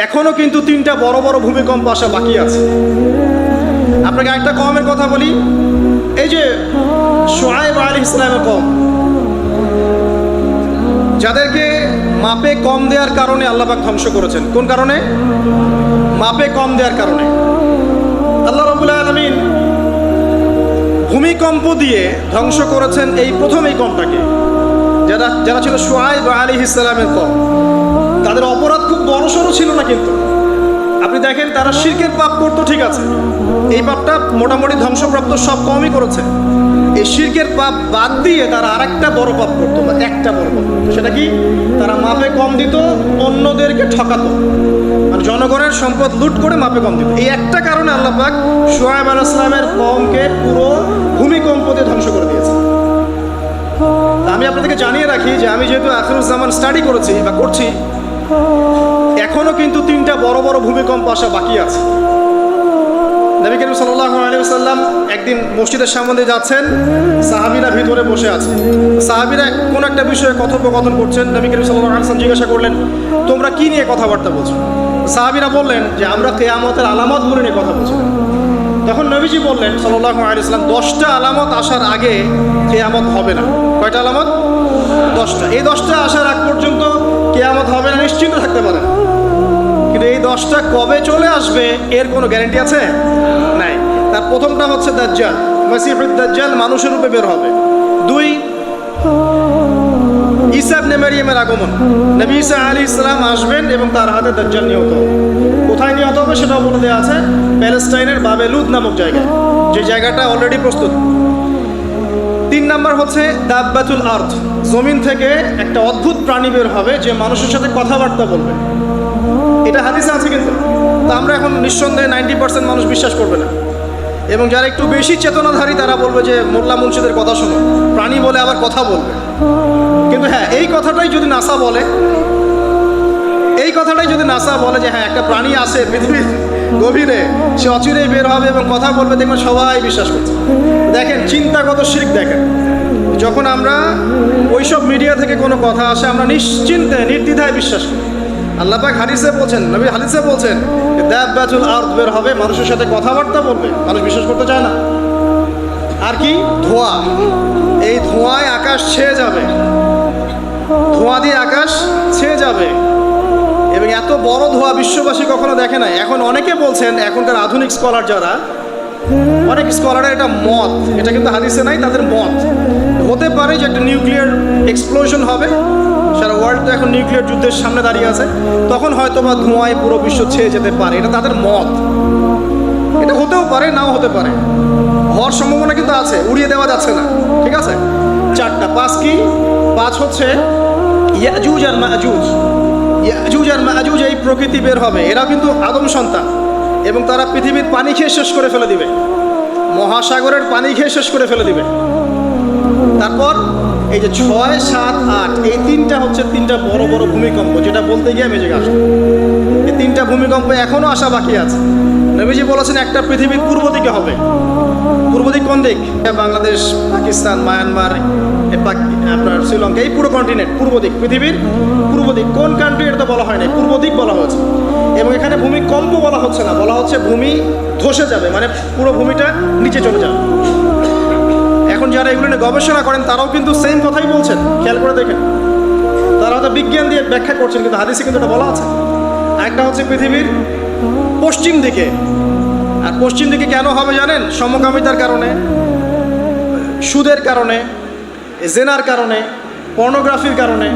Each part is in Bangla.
এখনো কিন্তু 3টা বড় বড় ভূমিকম্প আসা বাকি আছে। আপনাকে একটা কওমের কথা বলি, এই যে শুআয়ব আলাইহিস সালামের কওম, যাদেরকে মাপে কম দেওয়ার কারণে আল্লাহ পাক ধ্বংস করেছেন। কোন কারণে? মাপে কম দেওয়ার কারণে। আল্লাহ রাব্বুল আলামিন ভূমিকম্প দিয়ে ধ্বংস করেছেন এই প্রথম এই কওমটাকে, যারা ছিল শুআয়ব আলাইহিস সালামের কওম। তাদের অপরাধ খুব বড়সড় ছিল না, কিন্তু আপনি দেখেন তারা শিরকের পাপ করতো, ঠিক আছে, এই পাপটা মোটামুটি ধ্বংসপ্রাপ্ত সব কমই করেছে। এই শিরকের পাপ বাদ দিয়ে তারা আরেকটা বড় পাপ করতো, একটা বড় পাপ করতো। সেটা কি? তারা মাপে কম দিত, অন্যদেরকে ঠকাতো, মানে জনগণের সম্পদ লুট করে মাপে কম দিত। এই একটা কারণে আল্লাহ পাক শুআয়ব আলাইহিস সালামের কওমকে পুরো ভূমিকম্প দিয়ে ধ্বংস করে দিয়েছে। আমি আপনাদেরকে জানিয়ে রাখি যে আমি যেহেতু আখিরুজ্জামান স্টাডি করেছি বা করছি, এখনো কিন্তু 3টা বড় বড় ভূমিকম্প আসা বাকি আছে। নবী করিম সাল্লাল্লাহু আলাইহি ওয়াসাল্লাম একদিন মসজিদের সামনে দিয়ে যাচ্ছেন, সাহাবীরা ভিতরে বসে আছে। সাহাবীরা কোন একটা বিষয়ে কথোপকথন করছেন। নবী করিম সাল্লাল্লাহু আলাইহি ওয়াসাল্লাম জিজ্ঞাসা করলেন, তোমরা কি নিয়ে কথাবার্তা বলছো? সাহাবীরা বললেন যে আমরা কিয়ামতের আলামতগুলো নিয়ে কথা বলছি। তখন নবীজি বললেন সাল্লাল্লাহু আলাইহি ওয়াসাল্লাম, 10টা আলামত আসার আগে কিয়ামত হবে না। কয়টা আলামত? 10টা। এই 10টা আসার আগ পর্যন্ত কিয়ামত হবে না, নিশ্চিন্ত থাকতে পারেন। কিন্তু এই 10টা কবে চলে আসবে এর কোনো গ্যারান্টি আছে? নাই। তার প্রথমটা হচ্ছে দাজ্জাল, মাসিহুদ দাজ্জাল মানুষের রূপে বের হবে। 2, ঈসা ইবনে মারইয়ামের আগমন, নবী ঈসা আলাইহিস সালাম আসবেন এবং তার হাতে দাজ্জাল নিহত হবে। কোথায় নিহত হবে সেটাও বলে দেওয়া আছে, প্যালেস্টাইনের বাবেলুদ নামক জায়গায়, যে জায়গাটা অলরেডি প্রস্তুত। 3 নাম্বার হচ্ছে দাব্বাতুল আরদ, জমিন থেকে একটা অদ্ভুত প্রাণী বের হবে যে মানুষের সাথে কথাবার্তা বলবে। এটা হাদিসে আছে, কিন্তু তা আমরা এখন নিঃসন্দেহে 90% মানুষ বিশ্বাস করবে না। এবং যারা একটু বেশি চেতনাধারী তারা বলবে যে মোল্লা মুন্সিদের কথা শোনো, প্রাণী বলে আবার কথা বলবে। কিন্তু হ্যাঁ, এই কথাটাই যদি নাসা বলে, যে হ্যাঁ একটা প্রাণী আছে পৃথিবীর গভীরে, সে অচিরেই বের হবে এবং কথা বলবে, দেখবেন সবাই বিশ্বাস করছে। দেখেন চিন্তাগত শিরক। দেখেন যখন আমরা ওইসব মিডিয়া থেকে কোনো কথা আসে, আমরা নিশ্চিন্তে নির্দ্বিধায় বিশ্বাস করি। আল্লাহ পাক হাদিসে বলছেন, নবী হাদিসে বলছেন দাব্বাতুল আরদ বের হবে, মানুষের সাথে কথাবার্তা বলবে, মানুষ বিশ্বাস করতে চায় না। আর কি? ধোঁয়া। এই ধোঁয়ায় আকাশ ছেয়ে যাবে, ধোঁয়া দিয়ে আকাশ ছেয়ে যাবে। এবং এত বড় ধোঁয়া বিশ্ববাসী কখনো দেখে নাই। এখন অনেকে বলছেন, এখনকার আধুনিক স্কলার যারা, অনেক স্কলারের এটা মত, এটা কিন্তু হাদিসে নাই, তাদের মত হতে পারে যে একটা নিউক্লিয়ার এক্সপ্লোশন হবে। সারা ওয়ার্ল্ড তো এখন নিউক্লিয়ার যুদ্ধের সামনে দাঁড়িয়ে আছে, তখন হয়তো বা ধোঁয়ায় পুরো বিশ্ব ছেয়ে যেতে পারে। এটা তাদের মত, এটা হতেও পারে, নাও হতে পারে, হওয়ার সম্ভাবনা কিন্তু আছে, উড়িয়ে দেওয়া যাচ্ছে না। ঠিক আছে? 4টা। 5 কি? 5 হচ্ছে ইয়াজুজ আর মাজুজ। ইয়াজুজ আর মাজুজ এই প্রকৃতি বের হবে, এরা কিন্তু আদম সন্তান, এবং তারা পৃথিবীর পানি খেয়ে শেষ করে ফেলে দিবে, মহাসাগরের পানি খেয়ে শেষ করে ফেলে দিবে। তারপর এই যে 6, 7, 8, এই 3টা হচ্ছে 3টা বড় বড় ভূমিকম্প, যেটা বলতে গিয়ে বেজে গেছে। এই 3টা ভূমিকম্প এখনো আসা বাকি আছে। নবীজি বলেছেন একটা পৃথিবীর পূর্ব দিকে হবে। পূর্ব দিক কোন দিক? বাংলাদেশ, পাকিস্তান, মায়ানমার, আপনার শ্রীলঙ্কা, এই পুরো কন্টিনেন্ট পূর্ব দিক, পৃথিবীর পূর্ব দিক। কোন কান্ট্রি এটা তো বলা হয় না, পূর্ব দিক বলা হয়েছে। এবং এখানে ভূমিকম্প বলা হচ্ছে না, বলা হচ্ছে ভূমি ধসে যাবে, মানে পুরো ভূমিটা নিচে চলে যাবে। এখন যারা এগুলো নিয়ে গবেষণা করেন তারাও কিন্তু সেম কথাই বলছেন, খেয়াল করে দেখেন। তারা হয়তো বিজ্ঞান দিয়ে ব্যাখ্যা করছেন, কিন্তু হাদিসে কিন্তু এটা বলা আছে। আরেকটা হচ্ছে পৃথিবীর পশ্চিম দিকে। আর পশ্চিম দিকে কেন হবে জানেন? সমকামিতার কারণে, সুদের কারণে, জেনার কারণে, পর্নোগ্রাফির কারণে,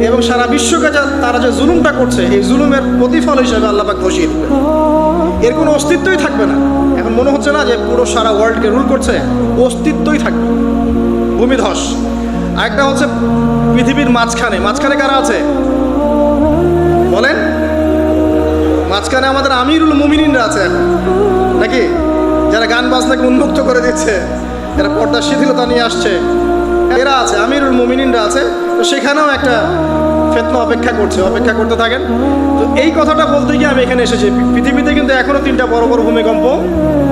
এবং সারা বিশ্বকে তারা যে জুলুমটা করছে, এই জুলুমের প্রতিফল হিসেবে আল্লাহ পাক ধসিয়ে দেবে। এর কোনো অস্তিত্বই থাকবে না। এখন মনে হচ্ছে না যে পুরো সারা ওয়ার্ল্ডকে রুল করছে, অস্তিত্বই থাকবে, ভূমিধস। আরেকটা হচ্ছে পৃথিবীর মাঝখানে কারা আছে বলেন? মাঝখানে আমাদের আমিরুল মুমিনিনরা আছে এখন, নাকি? যারা গান বাজনাকে উন্মুক্ত করে দিচ্ছে, যারা পর্দার শিথিলতা নিয়ে আসছে, এরা আছে, আমিরুল মুমিনিনরা আছে। তো সেখানেও একটা ফিতনা অপেক্ষা করতে থাকেন। তো এই কথাটা বলতে গিয়ে আমি এখানে এসেছি। পৃথিবীতে কিন্তু এখনও 3টা বড় বড় ভূমিকম্প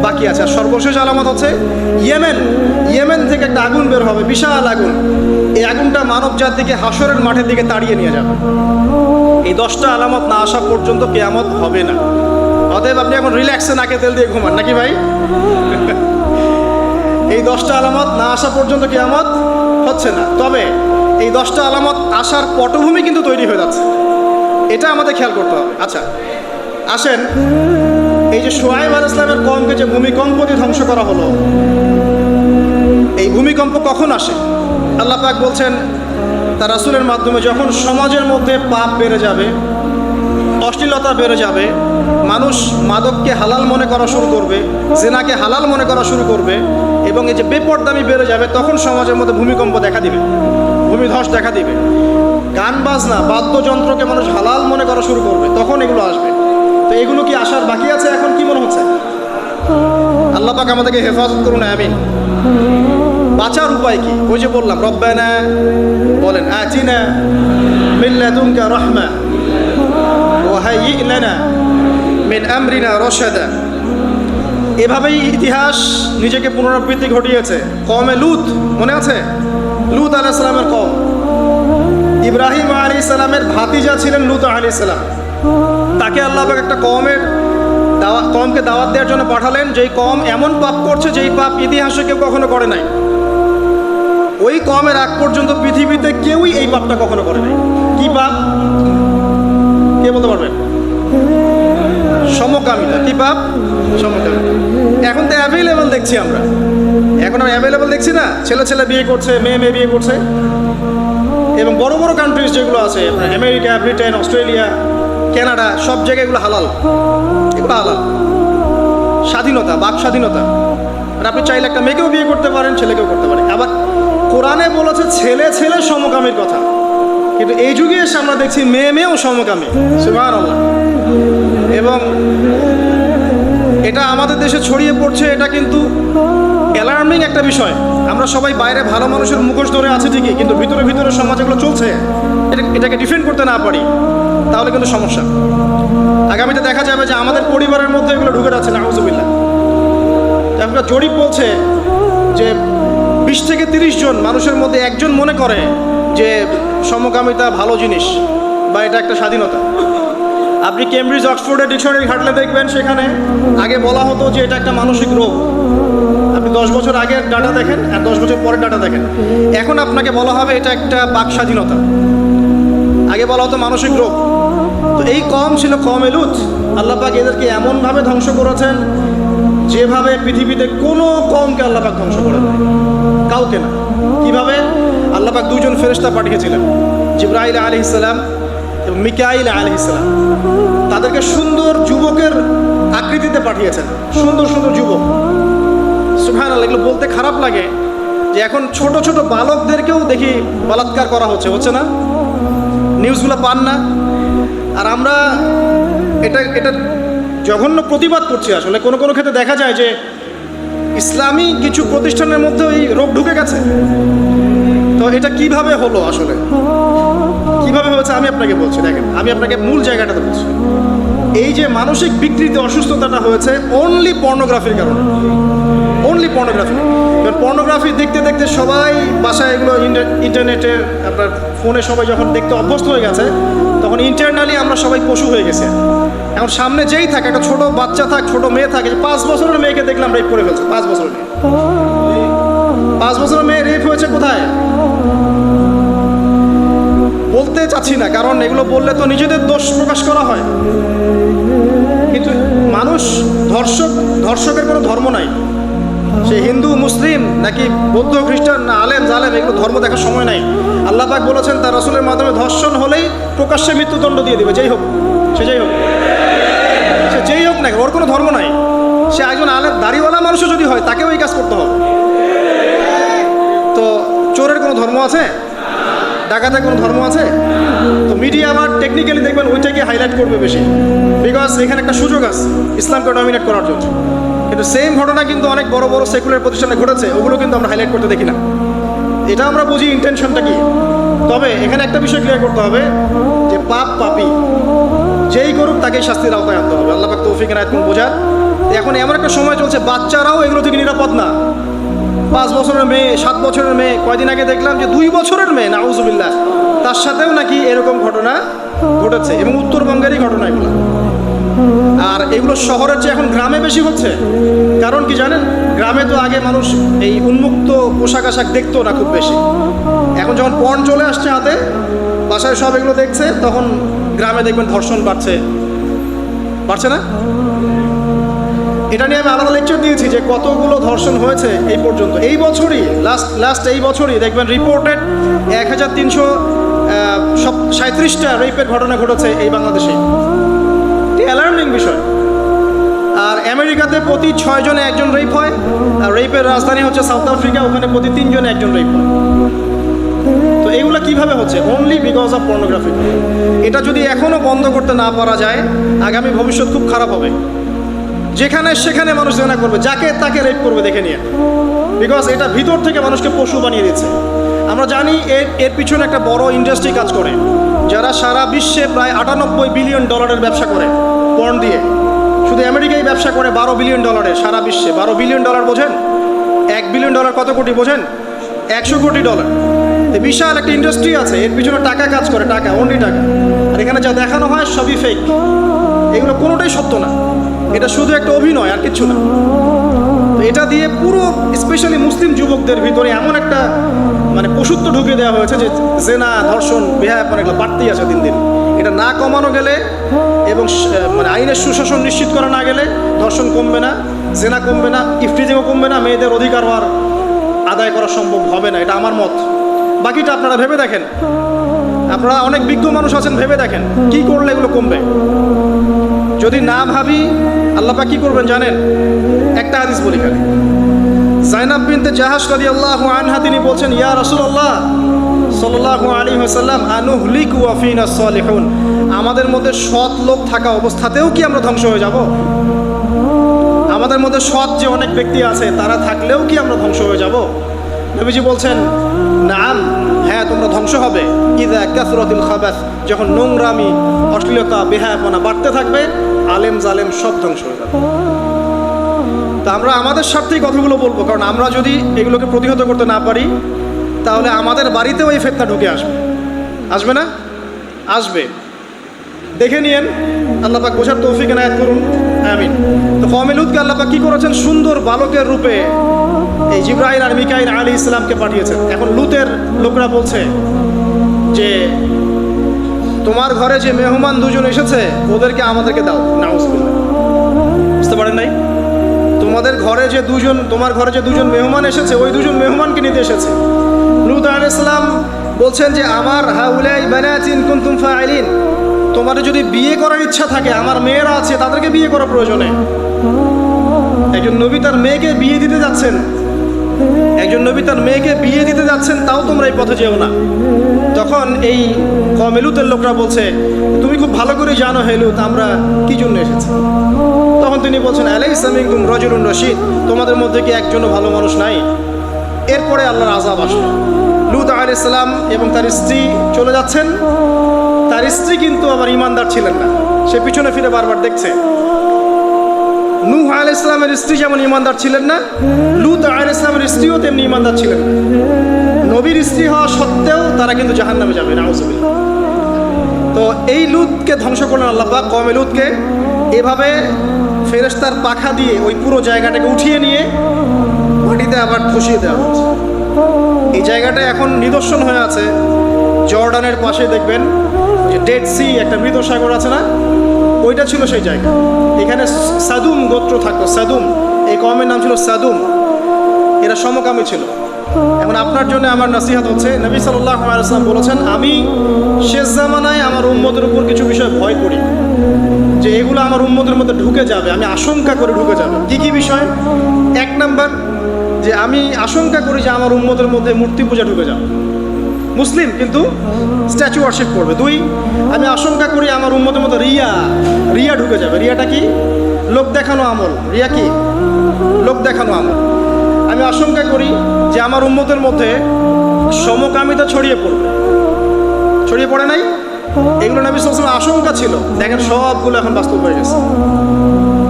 বাকি আছে। আর সর্বশেষ আলামত হচ্ছে ইয়েমেন থেকে একটা আগুন বের হবে, বিশাল আগুন। এই আগুনটা মানব জাতিকে হাসরের মাঠের দিকে তাড়িয়ে নিয়ে যাবে। এই 10টা আলামত না আসা পর্যন্ত কিয়ামত হবে না। অতএব আপনি এখন রিল্যাক্সে নাকে তেল দিয়ে ঘুমান নাকি ভাই? এই 10টা আলামত না আসা পর্যন্ত কিয়ামত হচ্ছে না। তবে এই 10টা আলামত আসার পটভূমি কিন্তু তৈরি হয়ে যাচ্ছে, এটা আমাদের খেয়াল করতে হবে। আচ্ছা আসেন, এই যে শুআয়ব আলাইহিস সালামের কওমকে যে ভূমিকম্প দিয়ে ধ্বংস করা হলো, এই ভূমিকম্প কখন আসে? আল্লাহ পাক বলছেন তার রাসূলের মাধ্যমে, যখন সমাজের মধ্যে পাপ বেড়ে যাবে, অশ্লীলতা বেড়ে যাবে, মানুষ মাদককে হালাল মনে করা শুরু করবে, জিনাকে হালাল মনে করা শুরু করবে, এবং এই যে বেপরদামি বেড়ে যাবে, তখন সমাজের মধ্যে ভূমিকম্প দেখা দিবে, ভূমিধস দেখা দিবে। গান বাজনা বাদ্যযন্ত্রকে মানুষ হালাল মনে করা শুরু করবে, তখন এগুলো আসবে। তো এগুলো কি আসার বাকি আছে এখন? কি মনে হচ্ছে? আল্লাহ পাক আমাদেরকে হেফাজত করুন, আমিন। বাঁচার উপায় কি? ওই যে বললাম, রব্বানা বলেন, আতিনা মিন লাদুনকা রাহমা ওয়া হাইয়্ লানা মিন আমরিনা রাশাদা। এভাবেই ইতিহাস নিজেকে পুনরাবৃত্তি ঘটিয়েছে। কওমে লূত, মনে আছে? লূত আলাইহিস সালামের কওম, ইব্রাহিম আলাইহিস সালামের ভাতিজা ছিলেন লূত আলাইহিস সালাম। তাকে আল্লাহ পাক একটা কওমকে দাওয়াত দেওয়ার জন্য পাঠালেন, যেই কওম এমন পাপ করছে যেই পাপ ইতিহাসে কেউ কখনো করে নাই। ওই কওমের আগ পর্যন্ত পৃথিবীতে কেউই এই পাপটা কখনো করে নাই। কি পাপ? কে বলতে পারবেন? সমকামিতা। কি পাপ? সমকামিতা। এখন তো অ্যাভেলেবল দেখছি আমরা, এখন আর অ্যাভেলেবল দেখছি না, ছেলে ছেলে বিয়ে করছে, মেয়ে মেয়ে বিয়ে করছে। এবং বড় বড় কান্ট্রিজ যেগুলো আছে, আমেরিকা, ব্রিটেন, অস্ট্রেলিয়া, কানাডা, সব জায়গায় এগুলো হালাল, এগুলো হালাল। স্বাধীনতা, বাক স্বাধীনতা। আর আপনি চাইলে একটা মেয়েকেও বিয়ে করতে পারেন, ছেলেকেও করতে পারেন। আবার কোরআনে বলেছে ছেলে ছেলে সমকামীর কথা, কিন্তু এই যুগে এসে আমরা দেখছি মেয়ে মেয়েও সমকামী। সুবহানাল্লাহ। এবং এটা আমাদের দেশে ছড়িয়ে পড়ছে, এটা কিন্তু অ্যালার্মিং একটা বিষয়। আমরা সবাই বাইরে ভালো মানুষের মুখোশ ধরে আছি ঠিকই, কিন্তু ভিতরে ভিতরে সমাজ এগুলো চলছে, এটাকে ডিফেন্ড করতে না পারি তাহলে কিন্তু সমস্যা। আগামীতে দেখা যাবে যে আমাদের পরিবারের মধ্যে এগুলো ঢুকে যাচ্ছে, নাউযুবিল্লাহ। একটা জরিপ বলছে যে 20 থেকে 30 জন মানুষের মধ্যে একজন মনে করে যে সমকামিতা ভালো জিনিস বা এটা একটা স্বাধীনতা। আপনি কেমব্রিজ অক্সফোর্ডের ডিকশনারি ঘাটলে দেখবেন, সেখানে আগে বলা হতো যে এটা একটা মানসিক রোগ। আপনি 10 বছর আগের ডাটা দেখেন আর 10 বছর পরের ডাটা দেখেন, এখন আপনাকে বলা হবে এটা একটা বাক স্বাধীনতা। আগে বলা হতো মানসিক রোগ। তো এই কওম ছিল কওমে লূত। আল্লাহ পাক এদেরকে এমনভাবে ধ্বংস করেছেন যেভাবে পৃথিবীতে কোনো কওমকে আল্লাহ পাক ধ্বংস করে দেয়, কাউকে না। কিভাবে? আল্লাহ পাক 2জন ফেরেশতা পাঠিয়েছিলেন, জিবরাইল আলাইহিস সালাম এবং মিকাইল আলাইহিস সালাম। তাদেরকে সুন্দর যুবকের আকৃতিতে পাঠিয়েছেন, সুন্দর সুন্দর যুবক। সুবহানাল্লাহ। এগুলো বলতে খারাপ লাগে যে এখন ছোট ছোট বালকদেরকেও দেখি বলাৎকার করা হচ্ছে না? নিউজগুলো পান না? আর আমরা এটা জঘন্য প্রতিবাদ করছি। আসলে কোনো কোনো ক্ষেত্রে দেখা যায় যে ইসলামী কিছু প্রতিষ্ঠানের মধ্যে এই রোগ ঢুকে গেছে। তো এটা কিভাবে হলো, আসলে কিভাবে হয়েছে আমি আপনাকে বলছি। দেখেন, আমি আপনাকে মূল জায়গাটাতে বলছি। এই যে মানসিক বিকৃতি, অসুস্থতাটা হয়েছে অনলি পর্নোগ্রাফির কারণে, অনলি পর্নোগ্রাফি। এবার পর্নোগ্রাফি দেখতে দেখতে সবাই বাসায় এগুলো ইন্টারনেটে, আপনার ফোনে সবাই যখন দেখতে অভ্যস্ত হয়ে গেছে, তখন ইন্টারনালি আমরা সবাই পশু হয়ে গেছে। এখন সামনে যেই থাকে, একটা ছোট বাচ্চা থাক, ছোট মেয়ে থাকে, 5 বছরের মেয়েকে দেখলাম রেপ করে ফেলছে। 5 বছরের মেয়ে, 5 বছরের মেয়ে রেপ হয়েছে কোথায়? বলতে চাচ্ছি না, কারণ এগুলো বললে তো নিজেদের দোষ প্রকাশ করা হয়। কিন্তু মানুষ ধর্ষকের কোনো ধর্ম নাই। সে হিন্দু, মুসলিম, নাকি বৌদ্ধ, খ্রিস্টান, না আলেম জালেম, এগুলো ধর্ম দেখার সময় নাই। আল্লাহ পাক বলেছেন তার রাসূলের মাধ্যমে ধর্ষণ হলেই প্রকাশ্যে মৃত্যুদণ্ড দিয়ে দিবে, যেই হোক, সে যেই হোক না, ওর কোনো ধর্ম নাই। সে একজন আলেম দাড়িওয়ালা মানুষও যদি হয়, তাকেও এই কাজ করতে হবে। তো চোরের কোনো ধর্ম আছে? ডাকাতের কোনো ধর্ম আছে? তো মিডিয়া আবার টেকনিক্যালি দেখবেন ওইটাকে হাইলাইট করবে বেশি, বিকজ এখানে একটা সুযোগ আছে ইসলামকে ডমিনেট করার জন্য। কিন্তু সেম ঘটনা কিন্তু অনেক বড় বড় সেকুলার প্রতিষ্ঠানে ঘটেছে, ওগুলো কিন্তু আমরা হাইলাইট করতে দেখি না। এটা আমরা বুঝি ইন্টেনশনটা কি। তবে এখানে একটা বিষয় ক্লিয়ার করতে হবে যে পাপী যেই করুক তাকেই শাস্তির আওতায় আনতে হবে। আল্লাহ পাক তৌফিক এনায়েত করুন বোঝার। এখন এমন একটা সময় চলছে, বাচ্চারাও এগুলো থেকে নিরাপদ না। 5 বছরের মেয়ে, 7 বছরের মেয়ে, কয়দিন আগে দেখলাম যে 2 বছরের মেয়ে, নাউজুবিল্লাহ, তার সাথেও নাকি এরকম ঘটনা ঘটেছে এবং উত্তরবঙ্গেরই ঘটনা এগুলো। আর এগুলো শহরের চেয়ে এখন গ্রামে বেশি হচ্ছে। কারণ কি জানেন, গ্রামে তো আগে মানুষ এই উন্মুক্ত পোশাক আশাক দেখতো না খুব বেশি। এখন যখন পর্ন চলে আসছে হাতে, বাসায় সব এগুলো দেখছে, তখন গ্রামে দেখবেন ধর্ষণ বাড়ছে না? এটা নিয়ে আমি আলাদা লেকচার দিয়েছি যে কতগুলো ধর্ষণ হয়েছে এই পর্যন্ত। এই বছরই লাস্ট এই বছরই দেখবেন রিপোর্টেড 1337টা রেপের ঘটনা ঘটেছে এই বাংলাদেশে। অ্যালার্মিং বিষয়। আর আমেরিকাতে প্রতি 6 জনে একজন রেপ হয়, আর রেপের রাজধানী হচ্ছে সাউথ আফ্রিকা, ওখানে প্রতি 3 জনে একজন রেপ হয়। তো এগুলো কিভাবে হচ্ছে? Only because of pornography. এটা যদি এখনও বন্ধ করতে না পারা যায়, আগামী ভবিষ্যৎ খুব খারাপ হবে। যেখানে সেখানে মানুষ জেনা করবে, যাকে তাকে রেপ করবে দেখে নিয়ে, বিকজ এটা ভিতর থেকে মানুষকে পশু বানিয়ে দিচ্ছে। আমরা জানি এর পিছনে একটা বড় ইন্ডাস্ট্রি কাজ করে, যারা সারা বিশ্বে প্রায় 98 বিলিয়ন ডলারের ব্যবসা করে পর্ন দিয়ে। শুধু আমেরিকায় ব্যবসা করে 12 বিলিয়ন ডলারের, সারা বিশ্বে 12 বিলিয়ন ডলার বোঝেন? 1 বিলিয়ন ডলার কত কোটি বোঝেন? 100 কোটি ডলার। বিশাল একটা ইন্ডাস্ট্রি আছে, এর পিছনে টাকা কাজ করে, টাকা, অনলি টাকা। আর এখানে যা দেখানো হয় সবই ফেক, এগুলো কোনোটাই সত্য না, এটা শুধু একটা অভিনয় আর কিচ্ছু না। তো এটা দিয়ে পুরো স্পেশালি মুসলিম যুবকদের ভিতরে এমন একটা মানে পশুত্ব ঢুকিয়ে দেওয়া হয়েছে যে জেনা, ধর্ষণ, বেহায়াপনা এগুলো বাড়তেই আছে দিন দিন। এটা না কমানো গেলে এবং মানে আইনের সুশাসন নিশ্চিত করা না গেলে ধর্ষণ কমবে না, জেনা কমবে না, ইফটিজিংও কমবে না, মেয়েদের অধিকার হওয়ার আদায় করা সম্ভব হবে না। এটা আমার মত। বাকিটা আপনারা ভেবে দেখেন, আপনারা অনেক বিজ্ঞ মানুষ আছেন, ভেবে দেখেন কি করলে এগুলো কমবে। যদি না ভাবি আল্লাহ পাক কি করবেন জানেন? একটা হাদিস বলি খালি। জাইনাব বিনতে জাহাশ রাদিয়াল্লাহু আনহা তিনি বলছেন, ইয়া রাসূলুল্লাহ সাল্লাল্লাহু আলাইহি ওয়াসাল্লাম, আনুহলিকু ওয়া ফিনা সালিহুন, আমাদের মধ্যে সৎ লোক থাকা অবস্থাতেও কি আমরা ধ্বংস হয়ে যাব? আমাদের মধ্যে সৎ যে অনেক ব্যক্তি আছে তারা থাকলেও কি আমরা ধ্বংস হয়ে যাব? নবীজি বলছেন, নাম, হ্যাঁ তোমরা ধ্বংস হবে। ইযা কাসরাতুল খাবাস, যখন নোংরামি, অশ্লীলতা, বেহায়াপনা বাড়তে থাকবে, আলেম জালেম সব ধ্বংস হয়ে যাবে। তা আমরা আমাদের স্বার্থেই কথাগুলো বলবো, কারণ আমরা যদি এগুলোকে প্রতিহত করতে না পারি তাহলে আমাদের বাড়িতেও এই ফিতনা ঢুকে আসবে না? আসবে। দেখে নিয়েন, আল্লাহ পাক বোঝার তৌফিক এনায়েত করুন, আমিন। তো কওমে লূতকে আল্লাহ পাক কি করেছেন? সুন্দর বালকের রূপে এই জিবরাইল আর মিকাইল আলাইহিস সালামকে পাঠিয়েছেন। এখন লূতের লোকরা বলছে যে তোমার ঘরে যে মেহমান দুজন এসেছে ওদেরকে আমাদেরকে দাও। নাউজুবিল্লাহ, বুঝতে পারেন নাই? তোমার ঘরে যে দুজন মেহমান এসেছে, ওই দুজন মেহমানকে নিতে এসেছে। লূত আলাইহিস সালাম বলছেন যে আমার হাউলাই বানাতিন কুনতুম ফাইলিন, তোমার যদি বিয়ে করার ইচ্ছা থাকে, আমার মেয়েরা আছে, তাদেরকে বিয়ে করা প্রয়োজনে। একজন নবী তার মেয়েকে বিয়ে দিতে যাচ্ছেন, তাও তোমরা এই পথে যেও না। তখন এই কওমে লূতের লোকরা বলছে, তুমি খুব ভালো করে জানো হে লূত আমরা কি জন্য এসেছি। তখন তিনি বলছেন, আলাইসা মিনকুম রাজুলুন রশীদ, তোমাদের মধ্যে কি একজনও ভালো মানুষ নাই? এরপরে আল্লাহর আযাব আসলো। লূত আলাইহিস সালাম এবং তার স্ত্রী চলে যাচ্ছেন। তার স্ত্রী কিন্তু আবার ঈমানদার ছিলেন না, সে পিছনে ফিরে বারবার দেখছে। নূহ আলাইহিস সালামের স্ত্রী যেমন ঈমানদার ছিলেন না, লূত আলাইহিস সালামের স্ত্রীও তেমনি ঈমানদার ছিলেন না। নবীর স্ত্রী হওয়া সত্ত্বেও তারা কিন্তু জাহান্নামে যাবে, নাউজুবিল্লাহ। তো এই লূতকে ধ্বংস করলেন আল্লাহ পাক, কওমে লূতকে এভাবে ফেরেশতার পাখা দিয়ে ওই পুরো জায়গাটাকে উঠিয়ে নিয়ে মাটিতে আবার ধসিয়ে দেওয়া হচ্ছে। এই জায়গাটা এখন নিদর্শন হয়ে আছে। জর্ডানের পাশে দেখবেন যে ডেড সি, একটা মৃত সাগর আছে না, ওইটা ছিল সেই জায়গা। এখানে সাদুম গোত্র থাকতো, সাদুম, এই কওমের নাম ছিল সাদুম। এরা সমকামী ছিল। এখন আপনার জন্য আমার নসিহত হচ্ছে, নবী সাল্লাল্লাহু আলাইহি ওয়াসাল্লাম বলেছেন, আমি শেষ জামানায় আমার উম্মতের উপর কিছু বিষয় ভয় করি যে এগুলো আমার উম্মতের মধ্যে ঢুকে যাবে, আমি আশঙ্কা করে ঢুকে যাবে। কি বিষয়? 1 নাম্বার, যে আমি আশঙ্কা করি যে আমার উম্মতের মধ্যে মূর্তি পূজা ঢুকে যাবে, মুসলিম কিন্তু স্ট্যাচু ওয়ার্শিপ করবে। 2, আমি আশঙ্কা করি আমার উম্মতের মধ্যে রিয়া ঢুকে যাবে। রিয়াটা কি? লোক দেখানো আমল। রিয়া কি? লোক দেখানো আমল। আমি আশঙ্কা করি যে আমার উম্মতের মধ্যে সমকামিতা ছড়িয়ে পড়ে নাই? এগুলো নবী সাল্লাল্লাহু আলাইহি ওয়াসাল্লাম আশঙ্কা ছিল। দেখেন সবগুলো এখন বাস্তব হয়ে গেছে।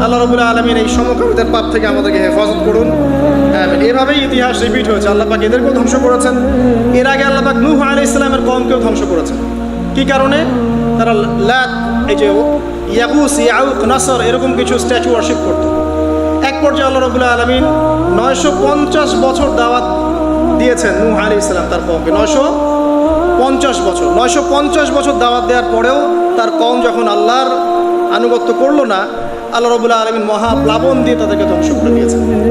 আল্লাহ রাব্বুল আলামিন এই সমকামিতার পাপ থেকে আমাদেরকে হেফাজত করুন। এভাবেই ইতিহাস রিপিট হয়েছে। আল্লাহ পাক এদেরকেও ধ্বংস করেছেন। এর আগে আল্লাহ পাক নূহ আলাইহিস সালামের কওমকেও ধ্বংস করেছেন। কি কারণে? তারা লাত, এই যে ইয়াগুস, ইয়াউক, নাসর এরকম কিছু স্ট্যাচু ওয়ার্শিপ করতো। এক পর্যায়ে আল্লাহ রাব্বুল আলামিন 950 বছর দাওয়াত দিয়েছেন নূহ আলাইহিস সালাম তার কওমকে। 950 বছর দাওয়াত দেওয়ার পরেও তার কওম যখন আল্লাহর আনুগত্য করলো না, আল্লাহ রাব্বুল আলামিন মহাপ্লাবন দিয়ে তাদেরকে ধ্বংস করে দিয়েছেন।